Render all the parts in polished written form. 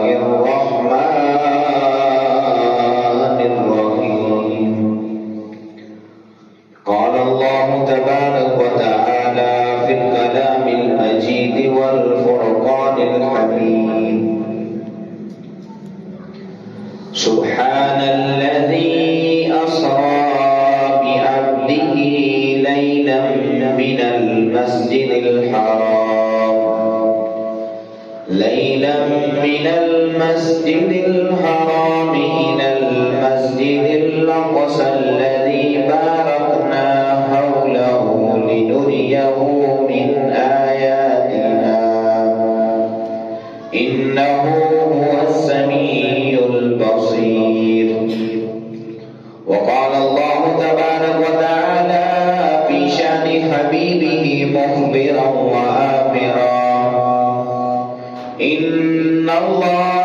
الرحمن الرحيم قال الله تبارك وتعالى في الكلام المجيد والفرقان الحميد سبحان الذي أسرى بعبده ليلا من المسجد الحرام إلى المسجد الأقصى الذي باركنا حوله لنريه من آياتنا إنه هو السميع البصير وقال الله تبارك وتعالى في شأن حبيبه مخبرا وآمرا إن الله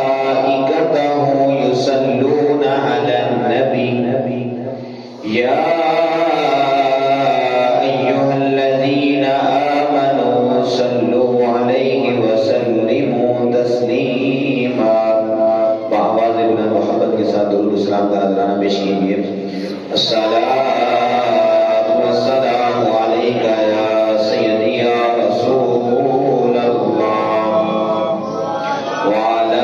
وملائكته يصلون على النبي يا أيها الذين آمنوا صلوا عليه وسلموا تسليما بآواز بلند محبت کے ساتھ درود السلام کا نذرانہ پیش کیجیے الصلاۃ والسلام علیک یا سیدی یا رسول اللہ وعلی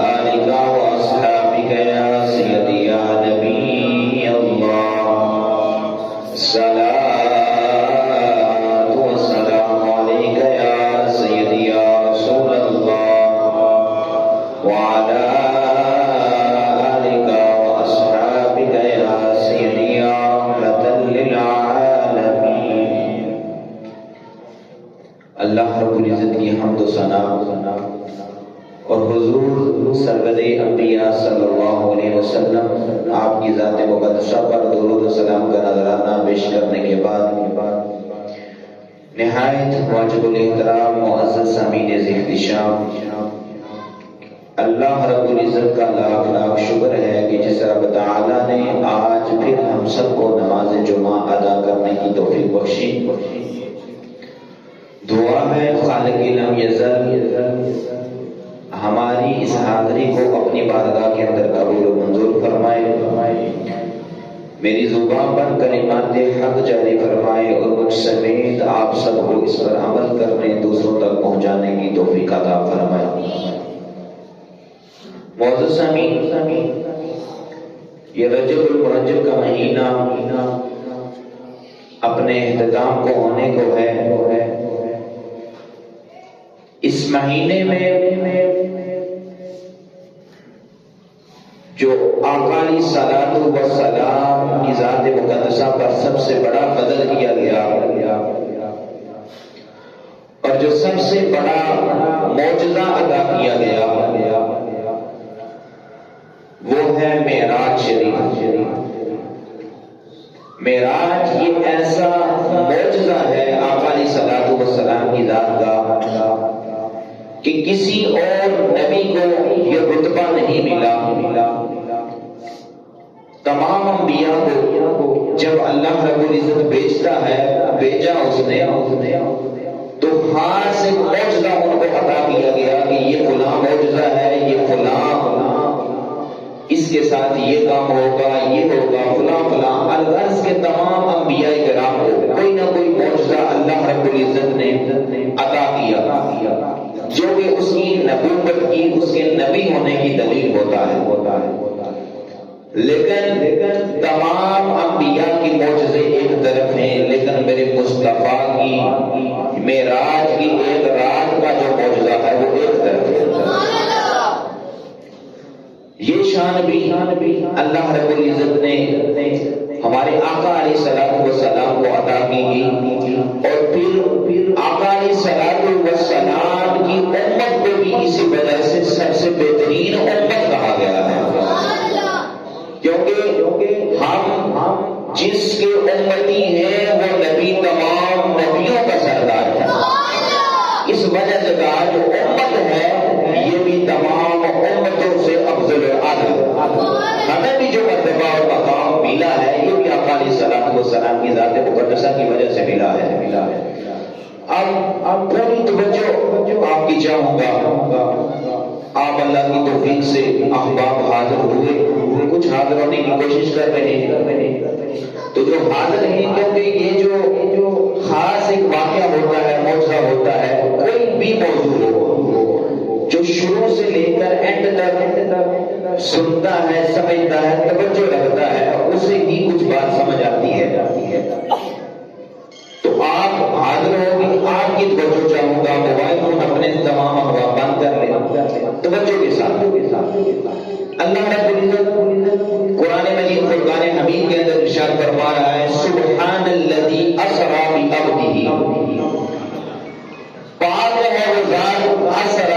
آلک واصحابک یا سیدی یا نبی اللہ الصلاۃ والسلام علیک یا سیدی یا رسول اللہ وعلى آلك وأصحابك يا سيدي يا رحمة للعالمين اللہ رب العزت کی حمد و ثنا اور حضور سرور انبیاء صلی اللہ علیہ وسلم آپ کی ذات مقدسہ پر درود و سلام کا نذرانہ پیش کرنے کے بعد نہایت واجب الاحترام معزز سامعین احتشام اللہ رب العزت کا لاکھ لاکھ شکر ہے کہ جس رب تعالیٰ نے آج پھر ہم سب کو نماز جمعہ ادا کرنے کی توفیق بخشی دعا ہے خالق لم یزل ہماری اس حاضری کو اپنی بارگاہ کے اندر قبول و منظور فرمائے میری زبان پر کلمات حق جاری فرمائے اور مجھ سمیت آپ سب کو اس پر عمل کرنے دوسروں تک پہنچانے کی توفیق عطا فرمائے معزز سامعین یہ رجب المرجب کا مہینہ اپنے اختتام کو ہونے کو ہے اس مہینے میں جو آقا علیہ الصلوۃ والسلام کی ذات مقدسہ پر سب سے بڑا فضل کیا گیا اور جو سب سے بڑا معجزہ عطا کیا گیا وہ ہے معراج شریف معراج یہ ایسا معجزہ ہے آقا علیہ الصلوۃ والسلام کی ذات کا کہ کسی اور نبی کو یہ رتبہ نہیں ملا تمام انبیاء کو جب اللہ رب العزت بھیجا اس نے تو ہاتھ سے معجزہ ان کو عطا کیا گیا کہ یہ فلاں معجزہ ہے یہ فلاں اس کے ساتھ یہ کام ہوگا یہ ہوگا فلاں فلاں الغرض کے تمام انبیاء کرام کو کوئی نہ کوئی معجزہ اللہ رب العزت نے عطا کیا جو کہ اس کی نبوت کی اس کے نبی ہونے کی دلیل ہوتا ہے لیکن تمام انبیاء کی معجزے ایک طرف ہیں لیکن میرے مصطفیٰ کی معراج کی ایک رات کا جو معجزہ ہے وہ ایک طرف ہے یہ شان بھی اللہ رب العزت نے ہمارے آقا علیہ الصلوۃ والسلام کو عطا کی اور پھر آقا علیہ الصلوۃ والسلام کی امت کو بھی اسی وجہ سے سب سے بہترین امت کہا گیا ہے کیونکہ ہم جس کے امتی ہیں وہ نبی تمام نبیوں کا سردار ہے اس وجہ سے کہا جو امت ہے یہ بھی تمام امتوں سے افضل اعلیٰ ہمیں بھی جو مرتبہ اور مقام ملا ہے یہ بھی آقا علیہ الصلوۃ والسلام کی ذات مقدسہ کی وجہ سے ملا ہے اب پوری توجہ بھی چاہوں گا آپ اللہ کی توفیق سے احباب حاضر ہوئے، کچھ حاضر ہونے کی کوشش کر رہے ہیں، تو جو حاضر ہیں کیونکہ یہ جو خاص ایک واقعہ ہوتا ہے، معجزہ ہوتا ہے، کوئی بھی موضوع ہو جو شروع سے لے کر اینڈ تک سنتا ہے، سمجھتا ہے، توجہ رکھتا ہے، اسے ہی کچھ بات سمجھ آتی ہے۔ تو آپ حاضر ہوگی، آپ کی توجہ چاہوں گا، موبائل فون اپنے تمام احباب بند کر لیں توجہ کے ساتھ۔ اللہ رب العزت قرآن مجید فرقان حمید کے اندر ارشاد فرما رہا ہے سبحان الذی اسری بعبدہ، پاک ہے وہ ذات اسری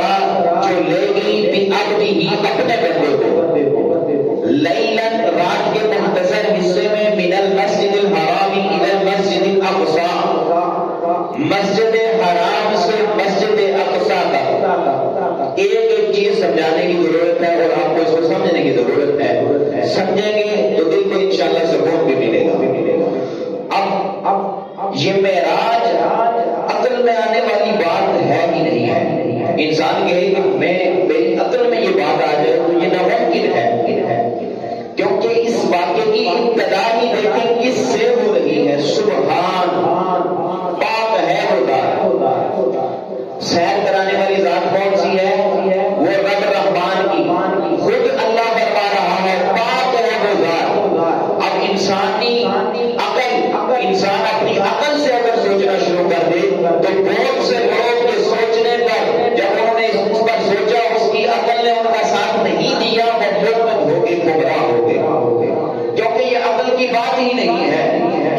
جو لے گئی بعبدہ اپنے بندے کو، لیلاً رات کے مختصر حصے میں، من المسجد الحرام الی المسجد الاقصی، مسجد حرام سے مسجد اقصی تک۔ ایک چیز سمجھانے کی ضرورت ہے اور آپ کو اس کو سمجھنے کی ضرورت ہے، سمجھیں گے تو دل کو انشاءاللہ سکون بھی ملے گا۔ اب یہ معراج عقل میں آنے والی بات ہے ہی نہیں ہے، انسان کہے کہ میری عقل میں یہ بات آ جائے تو یہ ناممکن ہے، کیونکہ اس واقعے کی ابتدا ہی دیکھیں کس سے ہو رہی ہے، سبحان، پاک ہے وہ ذات۔ سیر کرانے والی ذات کون سی ہے؟ وہ رب رحمان کی، خود اللہ فرما رہا ہے پاک ہے وہ ذات۔ اب انسانی عقل، انسان اپنی عقل سے اگر سوچنا شروع کر دے تو بہت سے لوگ کے سوچنے پر جب انہوں نے اس پر سوچا اس کی عقل نے ان کا ساتھ نہیں دیا، وہ مرتد ہو گئے، گمراہ ہو گئے، کیونکہ یہ عقل کی بات ہی نہیں ہے،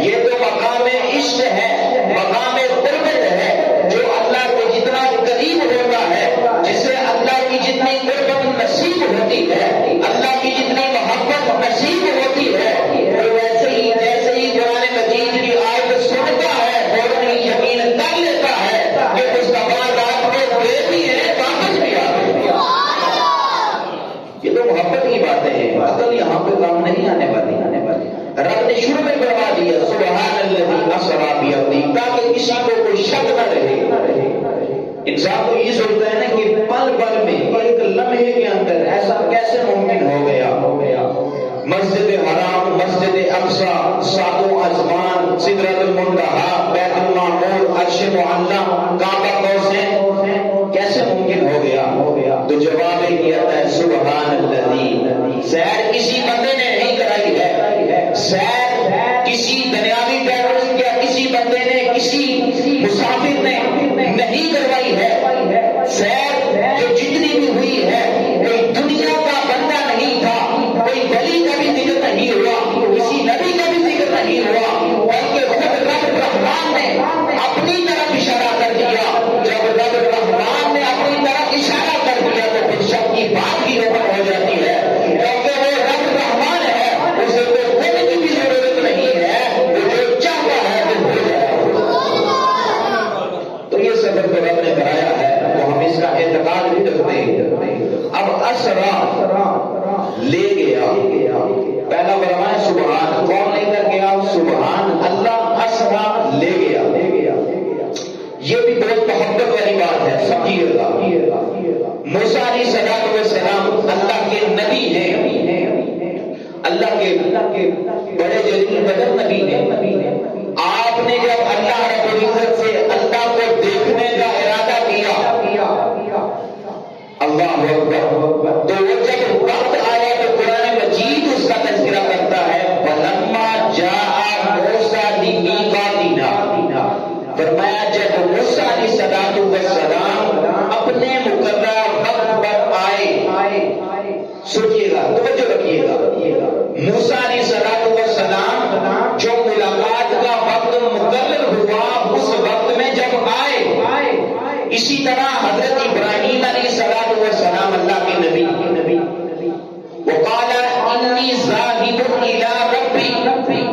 یہ تو مقام عشق ہے، مقام قربت ہے، جو اللہ کو جتنا قریب ہوتا ہے، جسے اللہ کی جتنی قربت نصیب ہوتی ہے، اللہ کی جتنی محبت نصیب ہوتی ہے، وہ ویسے ہی جیسے ہی قرآن مجید کی آیت سنتا ہے فوراً ہی یقین کر لیتا ہے کہ مصطفیٰ رات کو گئے بھی ہیں واپس بھی آ گئے۔ یہ تو محبت کی باتیں ہیں، عقل یہاں پہ کام نہیں آنے والی۔ رب نے شروع میں فرما دیا سبحان الذی اسری بعبدہ، تاکہ کسی کو کوئی شک نہ رہے۔ انسان تو یہ سوچتا ہے نا کہ پل پل میں، ایک لمحے کے اندر ایسا کیسے ممکن ہو گیا؟ مسجد حرام، مسجد اقصی، ساتوں آسمان، سدرۃ المنتہی، بیت المعمور، عرش معلی، کعبہ قوسین، کیسے ممکن ہو گیا؟ تو جواب یہ کیا ہے سبحان الذی، سیر کسی بندے نے نہیں کرائی ہے، سیر کسی دنیاوی ٹیررسٹ یا کسی بندے نے، کسی مسافر نے نہیں کروائی ہے، سیر جو جتنی بھی ہوئی ہے کوئی دنیا کا بندہ نہیں تھا، کوئی ولی کا بھی ذکر نہیں ہوا، کسی نبی کا بھی ذکر نہیں ہوا، بلکہ خود رب رحمان نے اپنی طرف اشارہ کر دیا۔ جب رب رحمان نے اپنی طرف اشارہ کر دیا تو پھر شک کی بات ہی اوپر ہو جاتی ہے، کیونکہ وہ رب رحمان ہے، اسے کوئی خود کی بھی ضرورت نہیں ہے، وہ جو چاہتا ہے وہ ہو جائے۔ تو یہ سبب تو رب نے کرایا ہے، تو ہم اس کا اعتقاد بھی رکھتے ہیں۔ اب اسرا لے گیا، پہلا فرمایا سبحان، کون لے کر گیا؟ سبحان اللہ، اسرا لے گیا۔ یہ بھی بہت محبت والی بات ہے، سمجھیے گا۔ موسیٰ علیہ السلام اللہ کے نبی ہیں، اللہ کے بڑے جلیل قدر نبی ہیں۔ آپ نے جب اللہ رب العزت سے اللہ کو دیکھنے کا ارادہ کیا، اللہ اکبر، تو وہ جب وقت آیا تو قرآن مجید اس کا تذکرہ کرتا ہے وَلَمَّا جَاءَ مُوسَىٰ لِمِيقَاتِنَا، فرمایا جب موسیٰ علیہ السلام اپنے مقررہ وقت پر آئے، سوچئے گا، توجہ رکھیے گا، موسیٰ علیہ السلام جو ملاقات کا وقت مقرر ہوا اس وقت میں جب آئے، اسی طرح حضرت ابراہیم علیہ السلام اللہ کے نبی، وقال انی ذاہب الی ربی،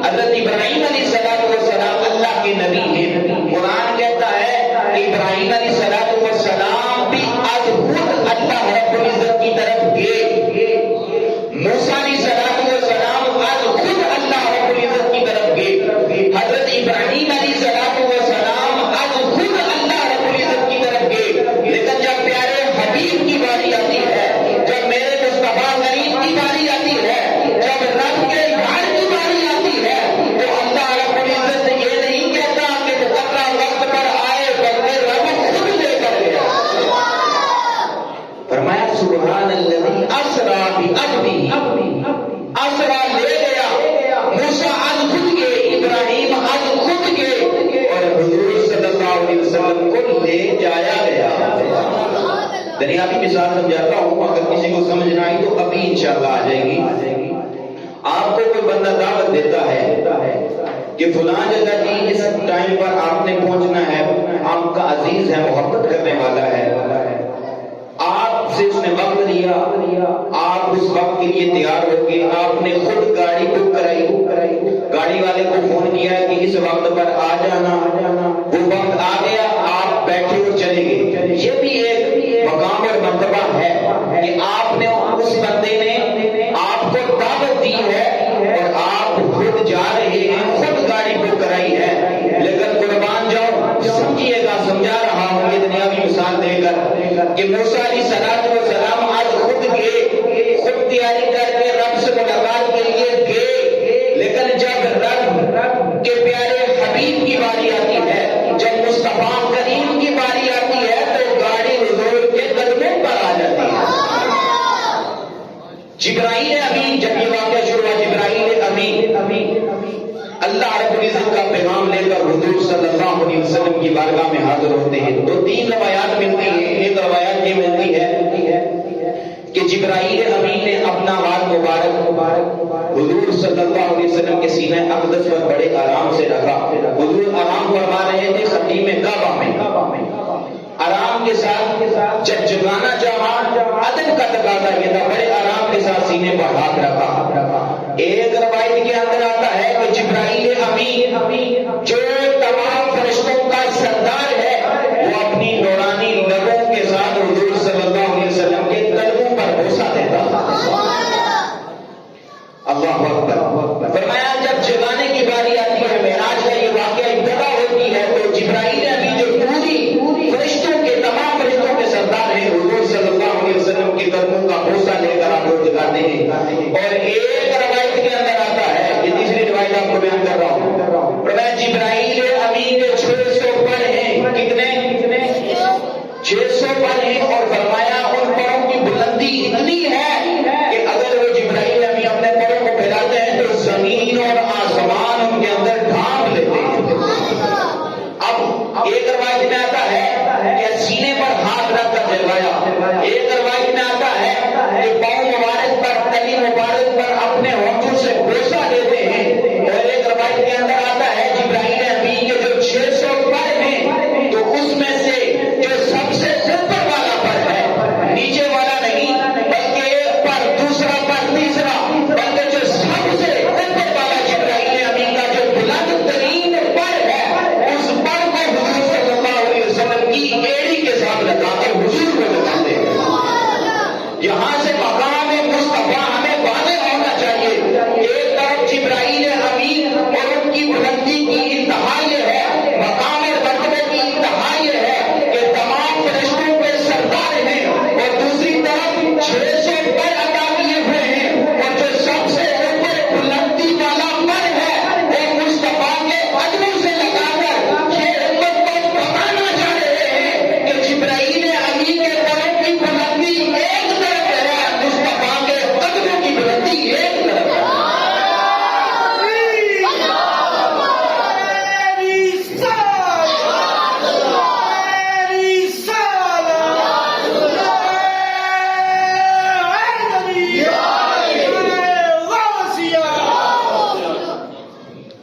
حضرت ابراہیم علیہ السلام اللہ کے نبی ہیں۔ قرآن کہتا ہے کہ ابراہیم علیہ السلام بھی آج خود اللہ رب العزت کی طرف گئے، موسیٰ علیہ السلام آج خود اللہ رب العزت کی طرف گئے، حضرت ابراہیم علیہ السلام آج خود اللہ رب العزت کی طرف گئے، لیکن جب دنیاوی مثال سمجھاتا ہوں، اگر کسی کو سمجھ نہ آئی تو ابھی انشاءاللہ آ جائے گی۔ آپ کو کوئی بندہ دعوت دیتا ہے کہ فلاں جگہ جی اس ٹائم پر آپ نے پہنچنا ہے، آپ کا عزیز ہے، محبت کرنے والا ہے، آپ سے اس نے وقت لیا، آپ اس وقت کے لیے تیار ہو گئے، آپ نے خود گاڑی بک کرائی، گاڑی والے کو فون کیا کہ اس وقت پر آ جانا، وہ وقت آ گیا، آپ بیٹھے اور چلے گئے۔ یہ بھی ایک مقام اور مرتبہ ہے کہ آپ نے اس بندے نے آپ کو دعوت دی ہے اور آپ خود جا رہے ہیں، خود گاڑی بک کرائی ہے، لیکن قربان جاؤ سمجھیے گا، سمجھا رہا ہوں یہ دنیاوی مثال دے کر کہ موسیٰ علیہ السلام آج خود گئے، خود تیاری کر کے رب سے ملاقات کے لیے گئے، لیکن جب رب کے پیارے حبیب کی باری آتی ہے، جب مصطفیٰ کریم کی باری آتی ہے تو گاڑی حضور کے قدموں پر آ جاتی ہے۔ جبرائیل امین، جب یہ واقعہ شروع ہوا، جبرائیل امین اللہ رب العزت کا پیغام لے کر حضور صلی اللہ علیہ وسلم کی بارگاہ میں حاضر ہوتے ہیں۔ تو 3 روایات ملتی ہیں۔ ایک روایت یہ ملتی ہے کہ جبرائیل امین نے اپنا ہاتھ مبارک حضور صلی اللہ علیہ وسلم کے سینہ اقدس پر بڑے آرام سے رکھا۔ حضور آرام فرما رہے تھے خطیم کعبہ میں، آرام کے ساتھ جب جگانا چاہا، ادب کا تقاضا یہ تھا، بڑے آرام کے ساتھ سینے پر ہاتھ رکھا۔ ایک روایت کے اندر آتا ہے کہ جبرائیل امین جو تمام فرشتوں کا سردار ہے، وہ اپنی نورانی لبوں کے ساتھ حضور صلی اللہ علیہ وسلم کے قدموں پر بوسہ دیتا تھا۔ اللہ اکبر۔ فرمایا جب جگانے کی باری آتی ہے، معراج کا یہ واقعہ ابتدا ہوتی ہے، تو جبرائیل امین جو پوری فرشتوں کے تمام فرشتوں کے سردار ہیں، حضور صلی اللہ علیہ وسلم کے قدموں کا بوسہ لے کر آپ کو جگاتے ہیں۔ اور ایک روایت کے اندر آتا ہے، یہ تیسری روایت آپ کو بیان کر رہا ہوں، فرمایا جبرائیل امین کے 600 پر ہیں، کتنے 600 پر ہیں، اور فرمایا ان پروں کی بلندی اتنی ہے کہ اگر وہ جبرائیل امین اپنے پروں کو پھیلاتے ہیں تو زمین اور آسمان ان کے اندر ڈھانپ لیتے ہیں۔ اب ایک روایت میں آتا ہے کہ سینے پر ہاتھ رکھ کر جلوایا، ایک روایت میں آتا ہے کہ پاؤں مبارک پر، تلی مبارک پر اپنے ہاتھوں سے بوسہ دیتے ہیں، اور ایک روایت کے اندر آتا ہے جبرائیل امین کے جو 600 پر ہیں تو اس میں سے جو سب سے اوپر والا پر ہے، نیچے والا نہیں، بلکہ ایک پر، دوسرا پر، تیسرا، بلکہ جو سب سے اوپر والا جبرائیل امین کا جو بلند ترین پر ہے، اس پر کو حضور صلی اللہ علیہ وسلم کی ایڑی کے ساتھ لگا کر حضور کو لگاتے ہیں۔ یہاں سے مقام مصطفیٰ ہمیں واضح ہونا چاہیے۔ ایک طرف جبرائیل امین اور ان کی بلندی کی انتہا یہ ہے، مقام مرتبے کی انتہا یہ ہے کہ تمام فرشتوں کے سردار ہیں، اور دوسری طرف 600 پر عطا کیے ہوئے ہیں، اور جو سب سے اوپر بلندی والا پر ہے وہ مصطفیٰ کے قدموں سے لگا کر یہ امت کو بتانا چاہ رہے ہیں کہ جبرائیل امین کے پروں کی بلندی ایک طرف ہے، مصطفیٰ کے قدموں کی بلندی ایک طرف ہے۔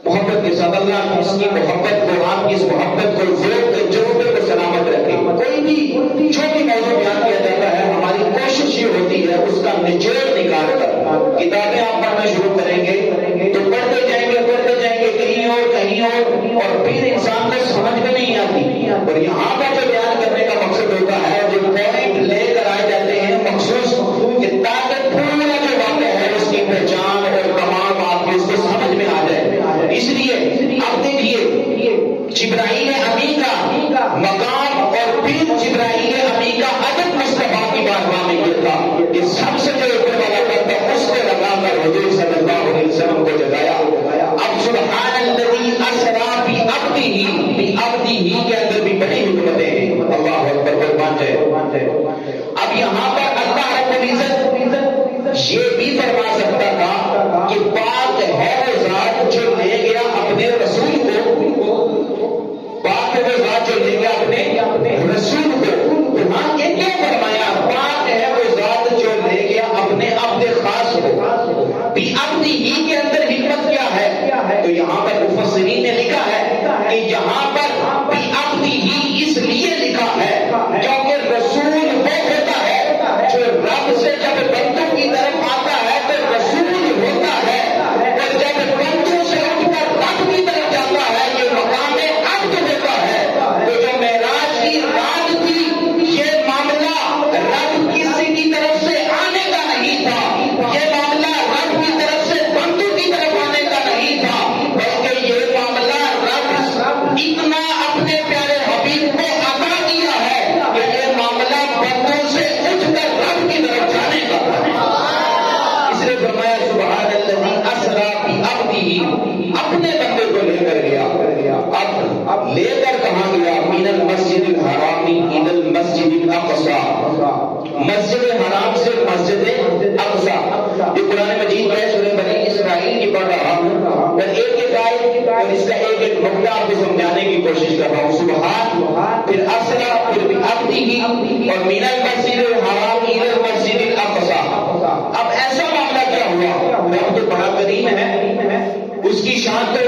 محبت کے ساتھ اللہ اس کی محبت کو، آپ کی اس محبت کو ذوق کے جوبے کو سلامت رکھے۔ کوئی بھی جو بھی موضوع بیان کیا جاتا ہے، ہماری کوشش یہ ہوتی ہے اس کا نچوڑ نکال کر کتابیں آپ پڑھنا شروع کریں گے تو پڑھتے جائیں گے کہیں اور پھر انسان کو سمجھ میں نہیں آتی، اور یہاں پر جو بیان کرنے کا مقصد ہوتا ہے، جو پوائنٹ لے کر آئے جاتے ہیں مخصوص، کہ تاکہ پورا جو واقعہ ہے اس کی پہچان اور تمام آپ کو اس کو سمجھ میں آ جائے۔ اس لیے اب دیکھیے جبرائیل امین کا مقام اور پھر جبرائیل امین کا ادب مصطفیٰ کی بارگاہ میں یہ تھا کہ سب سے جو اوپر والا کرتا اس پہ لگا کر حضور صلی اللہ علیہ وسلم کو جگایا۔ اب سبحان الذی اسریٰ بعبدہ کے اندر بھی بڑی حکمتیں ہیں۔ نقطہ آپ کو سمجھانے کی کوشش کر رہا ہوں. سبحان، پھر اسرا، پھر عبدہ، اور من المسجد الحرام الی المسجد الاقصی. اب ایسا معاملہ کیا ہوا؟ رب تو بڑا کریم ہے، اس کی شان تو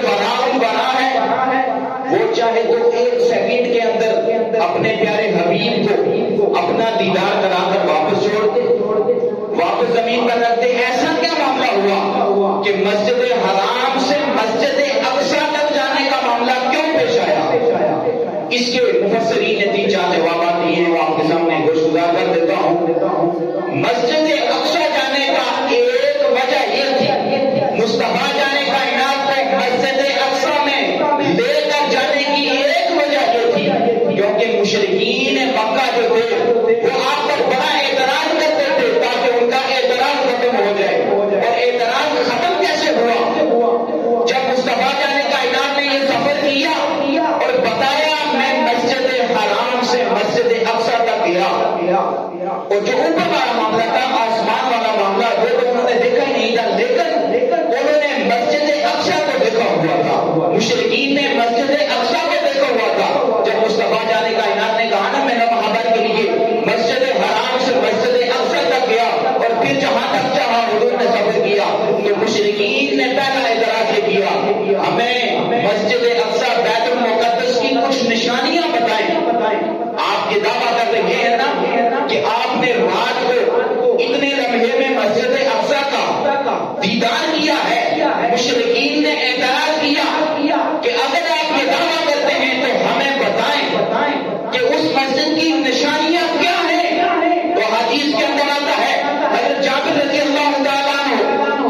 بنا ہے. وہ چاہے تو ایک سیکنڈ کے اندر اپنے پیارے حبیب کو اپنا دیدار کرا کر واپس چھوڑ دے، واپس زمین پر رکھ دے. ایسا کیا معاملہ ہوا کہ مسجد حرام سے مسجد اقصی تک جانے کا معاملہ کیوں پیش آیا؟ اس کے مفسرین نے 3-4 جوابات دیے ہیں، وہ آپ کے سامنے گوشتگار کر دیتا ہوں. مسجد اقصی جانے کا ایک وجہ یہ تھی، مصطفیٰ جانے کا عنایت کو مسجد اقصی میں لے کر جانے کی ایک وجہ یہ تھی کیونکہ مشرکین مکہ جو تھے وہ آپ پر بڑا اعتراض کرتے تھے تاکہ ان کا اعتراض ختم ہو جائے. اور اعتراض ختم کیسے ہوا؟ جب مصطفیٰ جانے کا عنایت نے یہ سفر کیا اور بتایا میں مسجد حرام سے مسجد اقصی تک گیا، اور جو اوپر والا معاملہ تھا، آسمان والا معاملہ، وہ تو انہوں نے دیکھا ہی نہیں تھا، لیکن انہوں نے مسجد اقصی کو دیکھا ہوا تھا. مشرکین نے مسجد اقصی کو دیکھا ہوا تھا. جب مصطفیٰ جانے کا عنایت نے کہا نا میں نے محبت کے لیے مسجد حرام سے مسجد اقصی تک گیا اور پھر جہاں تک چاہا حضور نے سفر کیا، تو مشرکین نے پہلا اعتراض یہ کیا ہمیں مسجد اقصی بیت المقدس کی کچھ نشانیاں بتائیں. آپ یہ دعویٰ کر رہے ہیں نا کہ آپ نے رات کو اتنے لمحے میں مسجد اقصی کا دیدار کیا ہے. مشرکین نے اعتراض کیا کہ اگر آپ یہ دعویٰ کرتے ہیں تو ہمیں بتائیں کہ اس مسجد کی نشانیاں کیا ہیں. تو حدیث کے اندر آتا ہے، حضرت جابر رضی اللہ تعالیٰ عنہ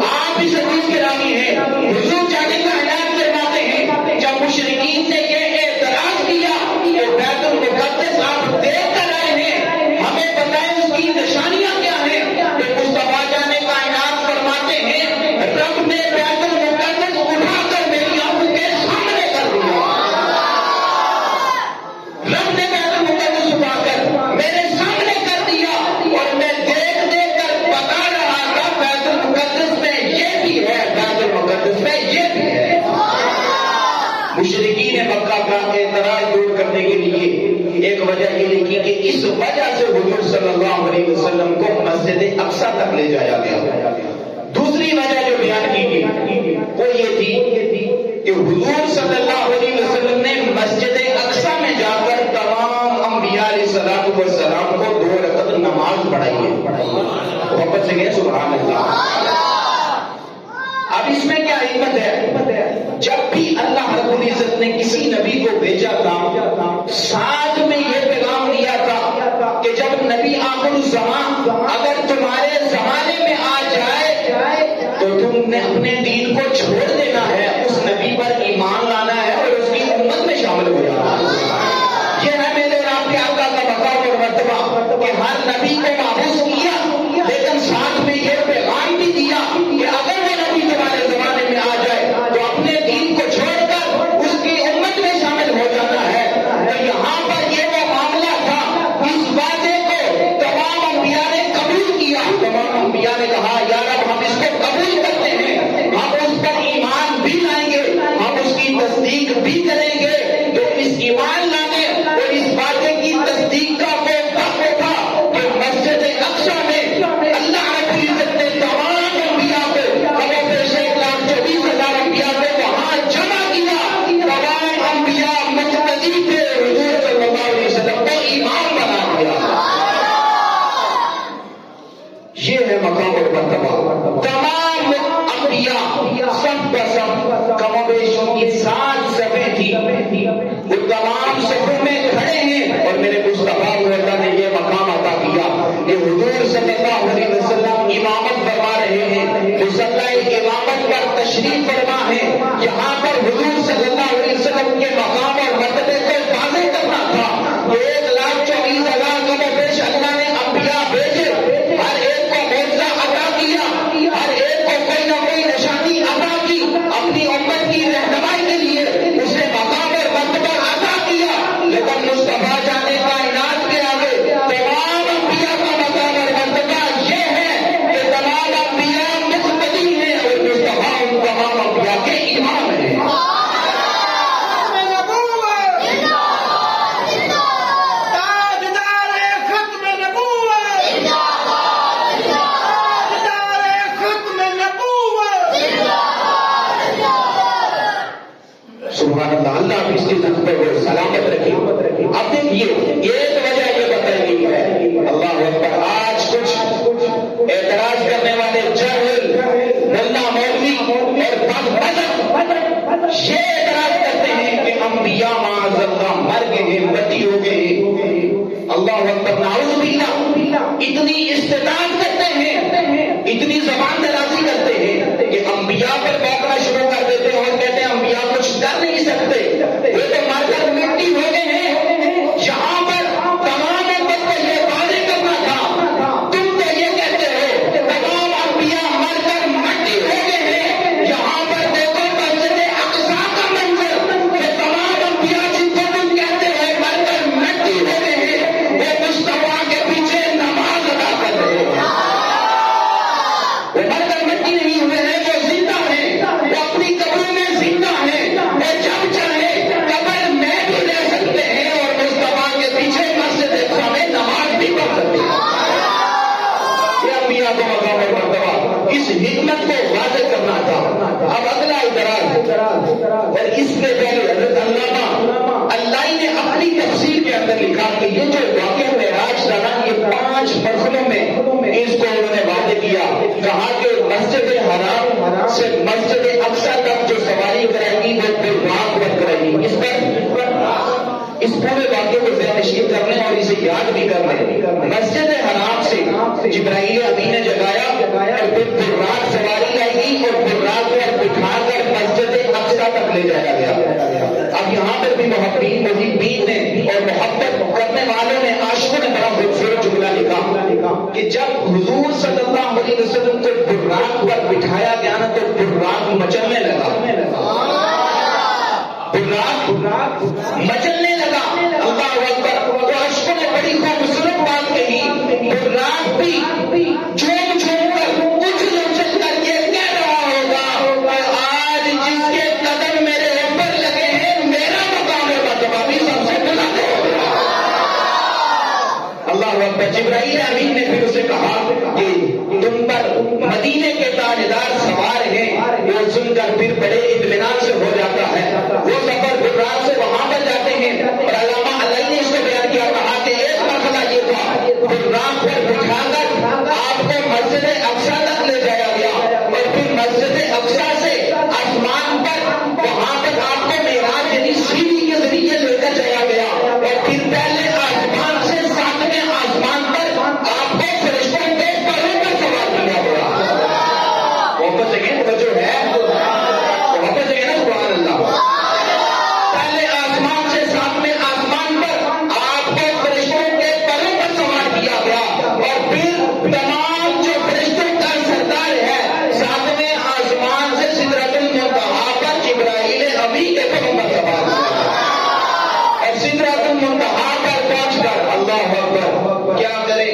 آپ اس حدیث کے راوی ہیں، حضور جانے کا عنایت فرماتے ہیں جب مشرکین نے یہ اعتراض کیا کہ بیت المقدس آپ دیکھ کر آئے ہیں، ہمیں بتائیں اس کی نشانیاں کیا ہیں. کہ مصطفیٰ جانے کا عنایت فرماتے ہیں رب نے بیت المقدس اٹھا کر میری آنکھوں کے سامنے کر دیا. رب نے بیت المقدس اٹھا کر میرے سامنے کر دیا اور میں دیکھ کر بتا رہا تھا بیت المقدس میں یہ بھی ہے، بیت المقدس میں یہ بھی ہے. مشرکین مکہ کا اعتراض دور کرنے کے لیے ایک وجہ یہ لکھی کہ اس وجہ سے حضور صلی اللہ علیہ وسلم کو مسجد اقصی تک لے جایا گیا. دوسری وجہ جو بیان کی گئی وہ یہ تھی کہ حضور صلی اللہ علیہ وسلم نے مسجد اقصی میں جا کر تمام انبیاء علیہ الصلوۃ والسلام کو 2 رکعت نماز پڑھائی ہے. محبت سے کہیں سبحان اللہ. اب اس میں کیا حکمت ہے؟ جب بھی اللہ رب العزت نے کسی نبی کو بھیجا تھا ساتھ میں یہ پیغام دیا تھا کہ جب نبی آخر الزمان اگر تمہارے زمانے میں آ جائے تو تم نے اپنے دین کو چھوڑ دینا ہے، اس نبی پر ایمان لانا ہے اور اس کی امت میں شامل ہو جانا ہے. یہ ہے میرے اور آپ کے آقا کا مقام اور مرتبہ کہ ہر نبی کو محفوظ کیا لیکن ساتھ میں یہ پیغام بھی دیا کہ اگر وہ نبی تمہارے زمانے میں آ جائے تو اپنے دین کو چھوڑ کر اس کی امت میں شامل ہو جانا ہے. تو یہاں پر یہ وہ معاملہ تھا، اس وعدے کو تمام انبیاء نے قبول کیا. تمام انبیاء نے کہا یا رب ہم اس کو قبول کرتے ہیں، ہم اس پر ایمان بھی لائیں گے، ہم اس کی تصدیق بھی کریں گے. تو اس ایمان لانے اور اس وعدے کی تصدیق کا وہ وقت تھا کہ مسجد اقصی میں اللہ رب العزت نے تمام انبیاء کو 1,24,000 انبیاء کو وہاں جمع کیا. تمام انبیاء مقتدی تھے، حضور صلی اللہ علیہ وسلم کو امام بنا دیا. یہ ہے مقام اور مرتبہ. تمام انبیاء سب کا سب کم و بیش کی 7 صفیں تھی، وہ تمام صفوں میں کھڑے ہیں اور میرے مصطفیٰ کو اللہ نے یہ مقام عطا کیا کہ حضور صلی اللہ علیہ وسلم امامت فرما رہے ہیں، مصلی امامت پر تشریف فرما ہے. یہاں پر حضور صلی اللہ علیہ وسلم کے مقام اور مرتبے کو واضح کرنا تھا. 1,24,000 کم و بیش اللہ نے انبیاء بھیجے، ہر ایک کو معجزہ عطا کیا، ہر ایک کو کوئی نہ کوئی نشانی عطا کی، اپنی امت کی رہنمائی کے لیے اسے مقام اور مرتبہ عطا کیا. لیکن مصطفیٰ جانے کا عنایت کے آگے تمام انبیاء کا مقام اور مرتبہ یہ ہے کہ تمام انبیاء مقتدی ہیں اور مصطفیٰ ان تمام انبیاء کے امام ہیں. یاد بھی کر لیں، مسجد حرام سے جبرائیل امین نے جگایا اور پھر براق سواری لائی گئی اور براق پر بٹھا کر مسجد اقصی تک لے جایا گیا۔ اب یہاں پر بھی محبین نے اور محبت کرنے والوں نے عاشقوں نے بڑا خوبصورت جملہ لکھا کہ جب حضور صلی اللہ علیہ وسلم کو براق پر بٹھایا گیا نا تو براق مچلنے لگا، براق مچلنے لگا۔ اللہ اکبر! تو عاشقوں نے بڑی خوبصورت بات کہی، براق بھی جھوم جھوم کر اچھل اچھل کر کے کہہ رہا ہوگا آج جس کے قدم میرے اوپر لگے ہیں میرا مقام مرتبہ بھی سب سے بلند ہوگا۔ اللہ اکبر! جبرائیل امین نے پھر اسے کہا کہ تم پر مدینے کے تاجدار سوار ہیں، وہ سن کر پھر بڑے اطمینان سے ہو جاتا ہے۔ وہ سفر براق سے وہاں پر جاتے ہیں اور علامہ علیہ نے اس کو بیان کیا، کہا کہ ایک مرحلہ یہ تھا براق پر بٹھا کر آپ کو مسجد اقصی تک لے جایا گیا اور پھر مسجد اقصی سے آسمان پر وہاں تک آپ کو معراج یعنی سیڑھی کے ذریعے لے کر جایا گیا اور پھر پہلے آسمان سے ساتویں آسمان پر آپ کو فرشتوں کے پروں پر سوار کیا گیا۔ واپس سیکنڈ جو ہے واپس سیکنڈ نا، سبحان اللہ! پہلے آسمان سے ساتویں آسمان پر آپ کو فرشتوں کے پروں پر سوار کیا گیا اور پھر تمام جو فرشتوں کا سردار ہے ساتویں آسمان سے سدرۃ المنتہا پر جبرائیل امین کے پروں پر سوار کیا اور سدرۃ المنتہا پر پہنچ کر اللہ اکبر کیا کرے،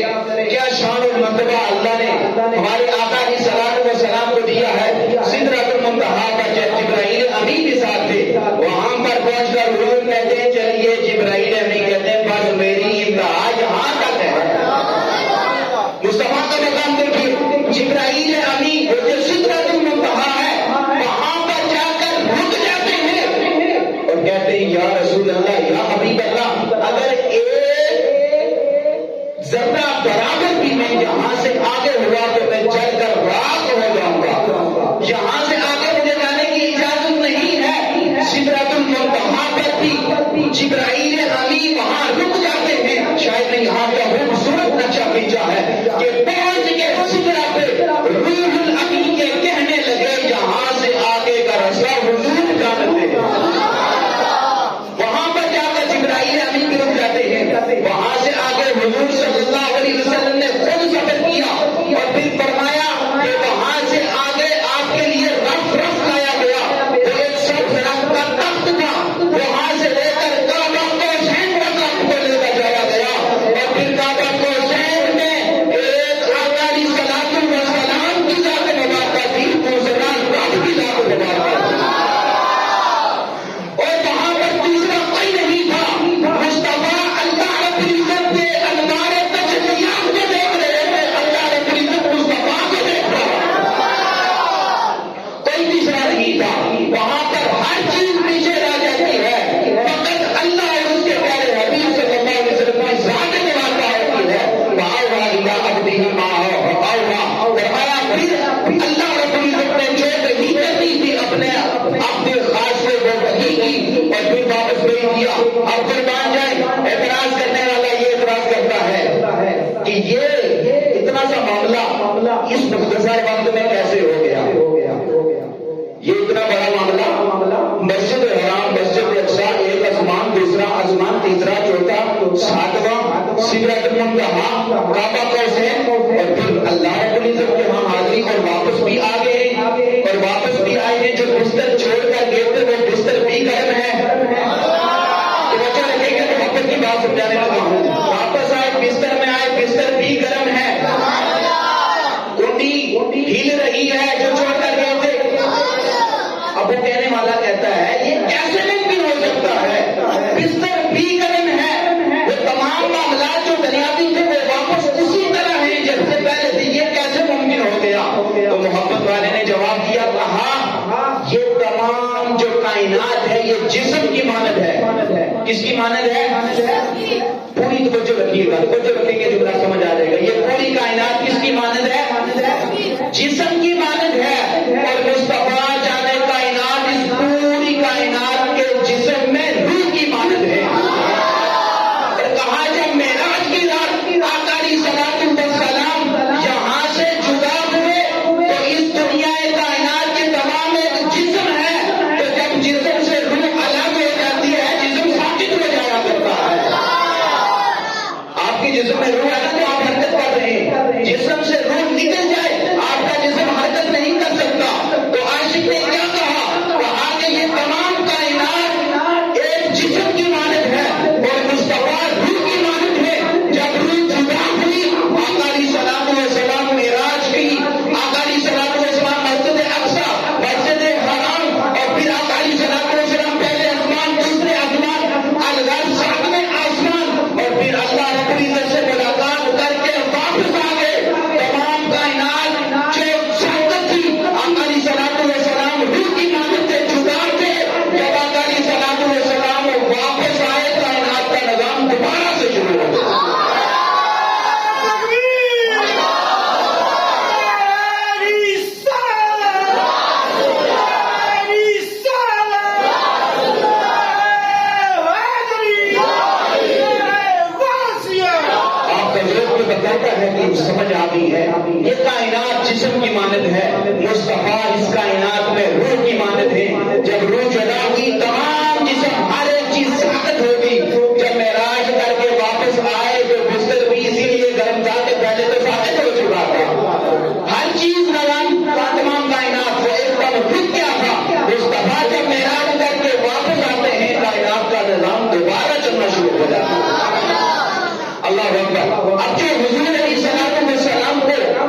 کیا شان و مرتبہ اللہ نے ہمارے آقا علیہ الصلوۃ والسلام کو دیا ہے۔ سدرۃ المنتہا پر جب جبرائیل امین کے ساتھ تھے وہاں پر پہنچ کر حضور کہتے ہیں چلیے، جبرائیل امین کہتے ہیں بس میری انتہا یہاں تک ہے۔ مصطفیٰ کا مقام دیکھیے، جبرائیل امین وہ جو سدرۃ المنتہا ہے وہاں پر جا کر رک جاتے ہیں اور کہتے ہیں یا رسول اللہ، یا حبیب اللہ، اگر ایک ذرہ برابر بھی میں یہاں سے آگے ہوا تو میں چل کر راک ہو جاؤں گا، یہاں سے آگے مجھے جانے کی اجازت نہیں ہے۔ سدرۃ المنتہا پر بھی جبرائیل امین وہاں رک جاتے ہیں۔ شاید میں یہاں کا خوبصورت نقشہ کھینچا ہے کہ پہنچ کے سدرہ پہ روح الامین کے کہنے لگے یہاں سے آگے کا رستہ حضور جانتے ہیں۔ وہاں پر جا کر جبرائیل امین بھی رک جاتے ہیں، وہاں سے آگے حضور صلی اللہ علیہ وسلم نے خود سفر کیا اور پھر فرمایا کہ وہاں سے آگے آپ کے لیے رف لایا گیا، وہ ایک سبز رنگ کا تخت تھا، وہاں سے لے کر کعبہ کوسین کا تخت کو لے کر جایا گیا اور پھر کعبہ کوسین میں ایک آقا علیہ الصلوۃ والسلام کی ذات مبارکہ تھی، دوسرا رب کی ذات مبارکہ تھی اور وہاں پر تیسرا کوئی نہیں تھا۔ مصطفیٰ اللہ رب العزت کے انوار تجلیات کو دیکھ رہے تھے، اللہ رب العزت مصطفیٰ کو دیکھ رہا، کوئی تیسرا نہیں تھا۔ وہاں پر ہر چیز پیچھے رہ جاتی ہے، فقط اللہ اور اس کے پیارے حبیب صلی اللہ علیہ وسلم کی ذات مبارکہ ہوتی ہے۔ وَأَوْحَىٰ إِلَىٰ عَبْدِهِ مَا أَوْحَىٰ، فرمایا پھر اللہ رب العزت نے جو وحی کرنی تھی اپنے عبد خاص سے وہ وحی کی اور پھر واپس بھیج دیا۔ اب قربان جائیں، اعتراض کرنے والا یہ اعتراض کرتا ہے کہ یہ اتنا سا معاملہ اس مختصر وقت میں کیسے ہو گیا؟ یہ اتنا بڑا معاملہ، مسجد حرام، مسجد اقصی، ایک آسمان، دوسرا آسمان، تیسرا، چوتھا، ساتواں، سدرۃ المنتہا، کعبہ کوسین اور پھر اللہ رب العزت کے وہاں حاضری اور واپس بھی آ گئے اور واپس بھی آئے ہیں۔ جو بستر چھوڑ کر گئے تھے وہ بستر بھی گرم ہے۔ بچہ رکھے گا محبت کی بات سمجھانے لگا ہوں، واپس آئے بستر میں آئے، بستر بھی گرم ہے، کنڈی ہل رہی ہے جو چھوڑ کر گئے تھے۔ اب وہ کہنے والا کہتا ہے یہ کیسے ممکن ہو سکتا ہے؟ بستر بھی گرم ہے، وہ تمام معاملات جو دنیاوی تھے وہ واپس اسی طرح ہیں جب سے پہلے تھے، یہ کیسے ممکن ہو گیا؟ تو محبت والے نے جواب دیا، کہا یہ تمام جو کائنات ہے یہ جسم کی مانند ہے۔ کس کی مانند ہے؟ پوری توجہ رکھیے گا، توجہ رکھیں گے جملہ سمجھ آ جائے گا۔ یہ پوری کائنات کس کی مانند ہے؟ جسم کی مانند ہے اور مصطفیٰ جانے کائنات اس پوری کائنات کے جسم میں روح کی مانند ہے۔ اور کہا جب معراج کی جسم میں روح ہے نا تو آپ حرکت کر رہے ہیں، جسم سے روح نکل جائے آپ کا جسم حرکت نہیں کر سکتا. تو عاشق نے کیا کہا؟ کہا کہ یہ تمام کائنات ایک جسم کی مانند ہے اور مصطفیٰ روح کی مانند ہے. جب روح جدا ہوئی آقا علیہ الصلوۃ والسلام معراج کی، آقا علیہ الصلوۃ والسلام مسجد اقصی، مسجد حرام، اور پھر آقا علیہ الصلوۃ والسلام پہلے آسمان، دوسرے آسمان، الغرض ساتویں آسمان، اور پھر اللہ رب العزت سے ملاقات کر کے واپس آ گئے. تمام کائنات جو ساکت تھی آقا علیہ الصلوۃ والسلام روح کی مانند سے جدا تھے. جب آقا علیہ الصلوۃ والسلام واپس آئے کائنات کا نظام دوبارہ سے شروع ہو گیا. بتاتا ہے کہ سمجھ آ گئی ہے. یہ کائنات جسم کی مانند ہے، مصطفیٰ اس کائنات میں روح کی مانند ہے. جب روح جدا کی تمام جسم ہر ایک چیز ساکت ہوگی. جب معراج کر کے واپس آئے تو بستر بھی اسی لیے گرم تھا کہ پہلے تو ساکت ہو چکا تھا. ہر چیز نظام تمام کائنات سے ایک دم رک گیا تھا. مصطفیٰ جب معراج کر کے واپس آتے ہیں کائنات کا نظام دوبارہ چلنا شروع ہو جاتا ہے. اللہ اکبر. اب جو حضور علیہ الصلوۃ والسلام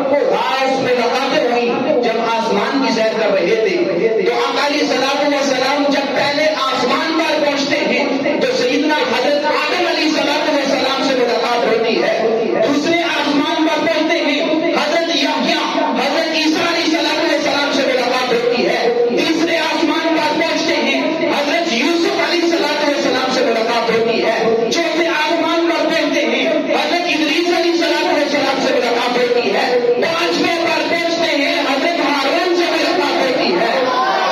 کو خاص ملاقاتیں ہوئی جب آسمان کی سیر کر رہے تھے تو آقا علیہ الصلوۃ والسلام جب پہلے آسمان پر پہنچتے ہیں تو سیدنا حضرت آدم علیہ الصلوۃ والسلام سے ملاقات ہوتی ہے. دوسرے آسمان پر پہنچتے ہیں حضرت یحییٰ حضرت عیسیٰ علیہ الصلوۃ والسلام سے ملاقات ہوتی ہے. تیسرے آسمان پر پہنچتے ہیں حضرت یوسف علیہ الصلوۃ والسلام سے ملاقات ہوتی ہے. چوتھے آسمان پر پہنچتے ہیں حضرت ادریس علیہ الصلوۃ والسلام سے ملاقات ہوتی ہے. پانچویں پر پہنچتے ہیں حضرت ہارون سے ملاقات ہوتی ہے.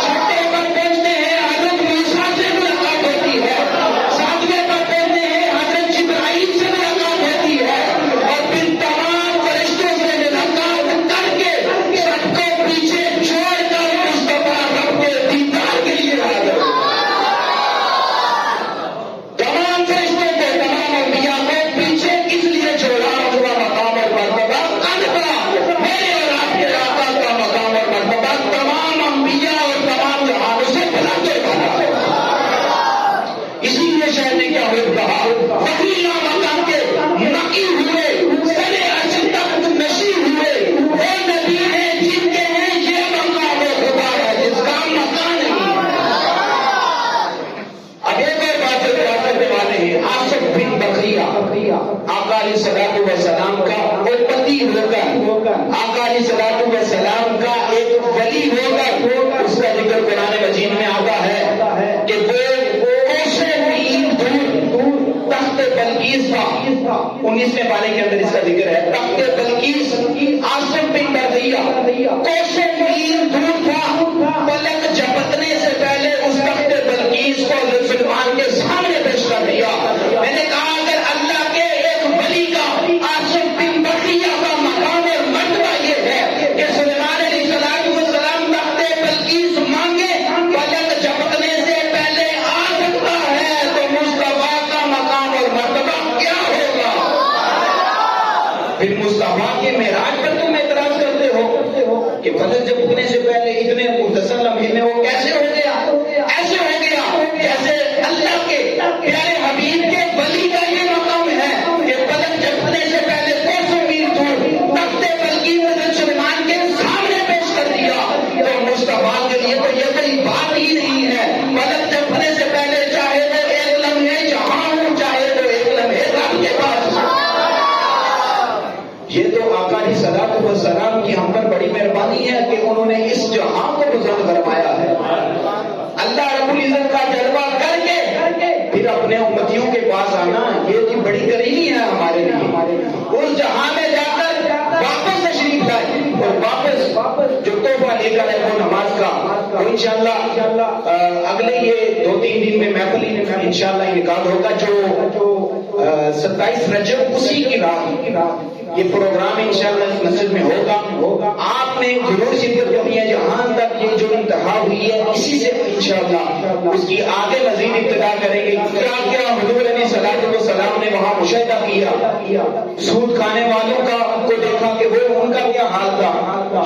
چھٹے پر پہنچتے ہیں حضرت موسیٰ سے ملاقات ہوتی ہے. ساتویں پر پہنچتے ہیں حضرت جبرائیل سے ملاقات ہوتی ہے. اور پھر تمام فرشتوں سے ملاقات کر کے سب کو پیچھے چھوڑ کر مصطفیٰ رب کے دیدار کے لیے حاضر ہوتے ہیں. تمام فرشتوں کو تمام انبیاء کو پیچھے کس لیے چھوڑا؟ ہوا مقام اور مرتبہ قد بڑا میرے اور آپ کے آقا کا مقام اور مرتبہ تمام انبیاء اور تمام جہانوں سے بلند ہے. اسی لیے شاید نے کیا ہو کہا وکیلا مقام کے نقی ہوئے سرے عرش تک نشی ہوئے وہ نبی ہیں جن کے ہیں یہ مقام خدا ہے جس کا مکان نہیں ہے. اب ایک اور بات سے بات کرنے والے ہیں. آصف بن بکریہ آقا علیہ الصلوۃ والسلام کا وہ پتی ہو کر آقا علیہ الصلوۃ والسلام کا ایک ولی ہو کر اس کا ذکر قرآن مجید میں آتا ہے کہ وہ کوسے میل دور تخت بلقیس تھا. 19ویں پارے کے اندر اس کا ذکر ہے. تخت بلقیس آصف بن بکریہ کوسے میل دور تھا. پلک جھپکنے سے پہلے اس تخت بلقیس کو ذوالفقار کے سامنے پیش کر دیا. میں نے کہا اگر اللہ کے ایک ولی کا آصف بن بکریہ کا مقام اور مرتبہ یہ ہے کہ سلیمان علیہ الصلوۃ والسلام تخت بلقیس مانگے پلک جھپکنے سے پہلے آ سکتا ہے تو مصطفیٰ کا مقام اور مرتبہ کیا ہوگا؟ پھر مصطفیٰ کے معراج پر تم اعتراض کرتے ہو کہ پلک جھپکنے سے پہلے اتنے مختصر لمحے میں وہ کیسے ہو گیا؟ ایسے ہو گیا جیسے اللہ کے پیارے حبیب کے ولی کا یہ مقام ہے کہ پلک جھپکنے سے پہلے کوسوں میل دور تخت بلقیس حضرت سلیمان کے سامنے پیش کر دیا. تو مصطفیٰ کے لیے تو یہ کوئی بات ہی نہیں ہے. پلک جھپکنے سے پہلے چاہے وہ ایک لمحے جہاں ہوں چاہے وہ ایک لمحے رب کے پاس. یہ تو آقا علیہ الصلوۃ والسلام کی ہم پر بڑی مہربانی ہے کہ انہوں نے اس جہاں کو بزرگ فرمایا ہے. اللہ رب العزت کا جلوہ کر کے پھر اپنے امتیوں کے پاس آنا یہ بڑی کریمی ہے ہمارے لیے. اس جہاں میں جا کر واپس تشریف لائے اور واپس جو تحفہ لے کر ہے وہ نماز کا وہ انشاءاللہ اگلے یہ 2-3 دن میں محفل انشاءاللہ انعقاد ہوگا جو 27 رجب اسی کی رات یہ پروگرام انشاءاللہ اس مسجد میں ہوگا. آپ نے ضرور شرکت کرنی ہے. جہاں تک یہ جو انتہا ہوئی ہے اسی سے انشاءاللہ اس کی آگے مزید ابتدا کریں گے. کیا حضور علیہ الصلوۃ والسلام نے وہاں وہاں مشاہدہ کیا، سود کھانے والوں کا کو دیکھا کہ وہ ان کا کیا حال تھا۔